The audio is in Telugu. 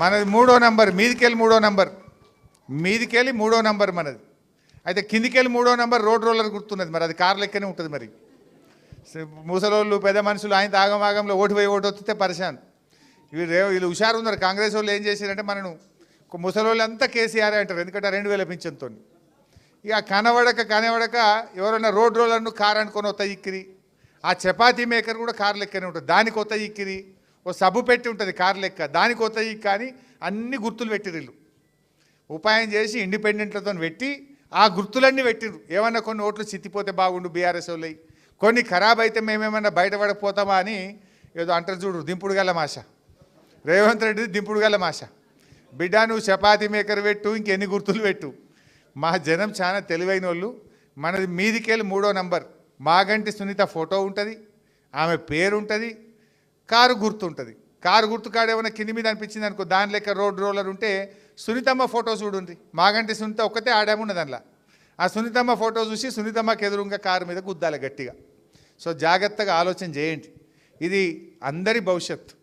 మనది 3వ నంబర్, మీదికెళ్ళి 3వ నంబర్, మీదికెళ్ళి 3వ నంబర్ మనది. అయితే కిందికెళ్ళి 3వ నంబర్ రోడ్ రోలర్ గుర్తున్నది, మరి అది కారు లెక్కనే ఉంటుంది. మరి ముసలోళ్ళు పెద్ద మనుషులు ఆయన ఆగమాగంలో ఓటు పోయి ఓటు వస్తే పరిశాన్. వీళ్ళు హుషారు ఉన్నారు. కాంగ్రెస్ వాళ్ళు ఏం చేశారంటే మనను ముసలోళ్ళు అంతా కేసీఆర్ అంటారు, ఎందుకంటే 2000 పింఛన్తో. ఇక కనబడక ఎవరైనా రోడ్ రోలర్ను కారు అనుకొని వస్తా ఇక్కిరి. ఆ చపాతీ మేకర్ కూడా కారు లెక్కనే ఉంటుంది, దానికి కొత్త ఇక్కిరి. ఓ సబ్బు పెట్టి ఉంటుంది కారు లెక్క, దానికి కొత్త ఇక్కి అని అన్ని గుర్తులు పెట్టిరు. ఉపాయం చేసి ఇండిపెండెంట్లతో పెట్టి ఆ గుర్తులన్నీ పెట్టిరు. ఏమన్నా కొన్ని ఓట్లు చిత్తిపోతే బాగుండు బీఆర్ఎస్ వాళ్ళు, కొన్ని ఖరాబ్ అయితే మేమేమన్నా బయటపడకపోతామా అని ఏదో అంటారు చూడు, దింపుడు గల మాష. రేవంత్ రెడ్డి దింపుడు గల మాష. బిడ్డ నువ్వు చపాతీ మేకర్ పెట్టు, ఇంకెన్ని గుర్తులు పెట్టు. మా జనం చాలా తెలివైన వాళ్ళు. మనది మీదికెళ్ళి 3వ నంబర్, మాగంటి సునీత ఫోటో ఉంటుంది, ఆమె పేరు ఉంటుంది, కారు గుర్తు ఉంటుంది. కారు గుర్తు కాడ ఏమైనా కింది మీద అనిపించింది అనుకో, దాని లెక్క రోడ్ రోలర్ ఉంటే సునీతమ్మ ఫోటో చూడండి. మాగంటి సునీత ఒక్కతే ఆడామున్నది దానిలో. ఆ సునీతమ్మ ఫోటో చూసి సునీతమ్మకి ఎదురుగా కారు మీద గుద్దాలి గట్టిగా. సో జాగ్రత్తగా ఆలోచన చేయండి, ఇది అందరి భవిష్యత్తు.